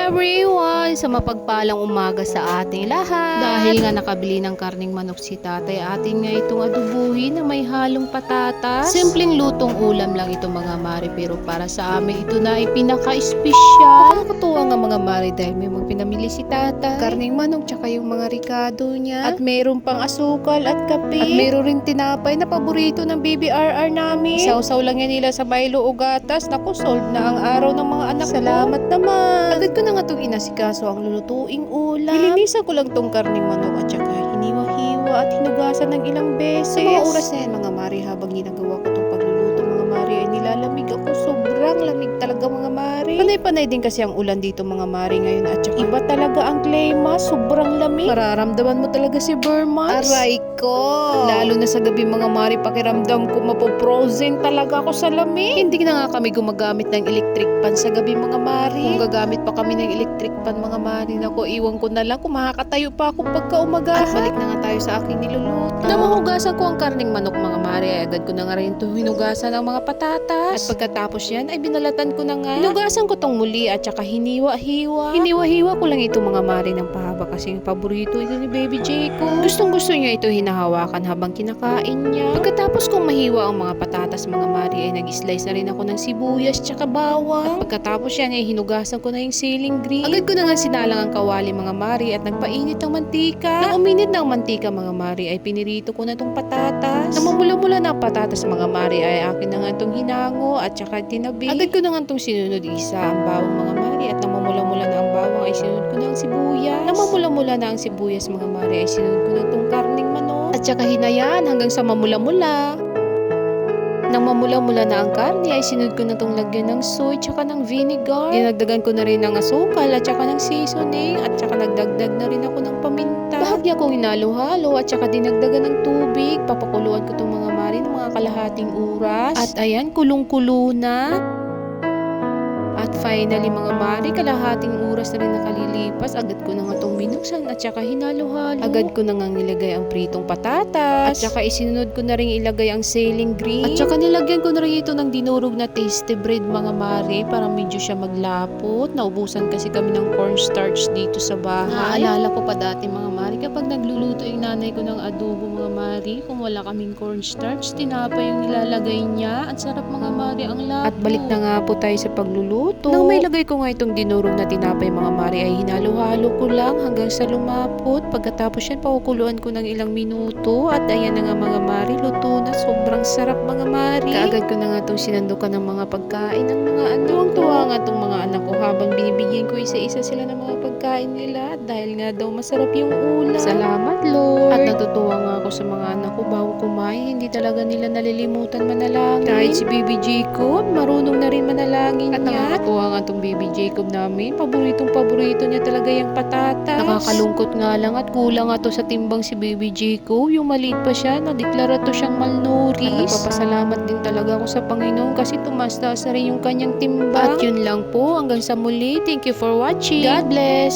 everyone! Sa mapagpalang umaga sa ating lahat. Dahil nga nakabili ng karning manok si tatay, atin nga itong adubuhin na may halong patatas. Simpleng lutong ulam lang ito mga mari, pero para sa amin ito na ay pinaka-espesyal. Nakakatuwa nga mga mari dahil may mga pinamili si tatay. Karning manok tsaka yung mga ricado niya. At mayroon pang asukal at kape. At mayroon rin tinapay na paborito ng baby RR namin. Sausaw lang yan nila sa baylo o gatas. Naku, solve na ang araw ng mga anak. Salamat naman. Agad ko na nga itong inasikaso ang lulutuing ulam. Nilinisan ko lang tong karning manok at saka hiniwa-hiwa at hinugasan ng ilang beses. Sa mga oras na yan mga mari, habang ginagawa ko itong pagluluto mga mari, ay nilalamig ako. Sobrang lamig talaga mga mari. Panay-panay din kasi ang ulan dito mga mari ngayon at saka iba talaga ang klima. Sobrang lamig. Mararamdaman mo talaga si Burman. Aray ko. Lalo na sa gabi mga mari, pakiramdam ko mapoprozen talaga ako sa lamig. Hindi na nga kami gumagamit ng electric pan sa gabi mga mari. Kung gagamit pa kami ng electric pan mga mari, nako, iwan ko na lang kung makakatayo pa ako pagka umaga. At balik na nga tayo sa aking niluluto. Na mahugasan ko ang karning manok mga mari, ay agad ko na nga rin ito hinugasan ng mga patatas. At pagkatapos yan ay binalatan ko na nga. Hinugasan ko tong muli at saka hiniwa-hiwa. Hiniwa-hiwa ko lang ito mga mari ng pahaba kasi yung paborito ito ni Baby Jacob. Gustong gusto niya ito hinahawakan habang kinakain niya. Pagkatapos kong mahiwa ang mga patatas mga mari, ay nag-slice na rin ako ng sibuyas tsaka bawang. At pagkatapos yan ay hinugasan ko na yung ceiling green. Agad ko na nga sinalang ang kawali mga mari at nagpainit ng mantika. Nang uminit na ang mantika mga mari, ay pinirito ko na itong patatas. Nang mamula-mula na ang patatas mga mari, ay akin na nga itong hinango at saka tinabi. Agad ko na nga itong sinunod isa ang bawang mga mari, at nang mamula-mula na ang bawang ay sinunod ko na ang sibuyas. Nang mamula-mula na ang sibuyas mga mari, ay sinunod ko na itong karning manok. At saka hinayaan hanggang sa mamula-mula. Nang mamula-mula na ang karne, ay sinunod ko na itong lagyan ng soy tsaka ng vinegar. Dinagdagan ko na rin ng asukal at saka ng seasoning at saka nagdagdag na rin ako ng paminta. Bahagya kong hinalo-halo at saka dinagdagan ng tubig. Papakuluan ko itong mga mari ng mga kalahating oras. At ayan, kulong-kulo na. At finally mga mari, kalahating oras na rin nakalilipas. Agad ko na nga itong binuksan at saka hinalo-halo. Agad ko na nga nilagay ang pritong patatas. At saka isinunod ko na rin ilagay ang ceiling green. At saka nilagyan ko na rin ito ng dinurog na tasty bread mga mari, para medyo siya maglapot. Naubusan kasi kami ng cornstarch dito sa bahay. Naalala ko pa dati mga mari, kapag nagluluto yung nanay ko ng adobo mga mari, kung wala kaming cornstarch, tinapay yung nilalagay niya. At sarap mga mari, ang lapot. At balik na nga po tayo sa pagluluto. Nang may lagay ko nga itong dinurog na tinapay mga mari, ay hinalo-halo ko lang hanggang sa lumapot. Pagkatapos yan, pakukuluan ko ng ilang minuto. At ayan na nga mga mari, luto na. Sobrang sarap mga mari. Kaagad ko na nga itong sinandukan ng mga pagkain ng mga anak. Tuwang-tuwa nga itong mga anak ko habang binibigyan ko isa-isa sila ng mga pagkain nila. Dahil nga daw masarap yung ulam. Salamat Lord. At natutuwa nga ako sa mga anak ko bago kumain. Hindi talaga nila nalilimutan manalangin. Kahit si Baby Jacob, marunong na rin manalangin at niya. Nakakatuwa nga itong Baby Jacob namin. Paborito niya talaga yung patatas. Nakakalungkot nga lang at kulang nga to sa timbang si Baby Jacob. Yung maliit pa siya, nadeklara to siyang malnourished. At nagpapasalamat din talaga ako sa Panginoon kasi tumaas na rin yung kanyang timbang. At yun lang po, hanggang sa muli. Thank you for watching. God bless.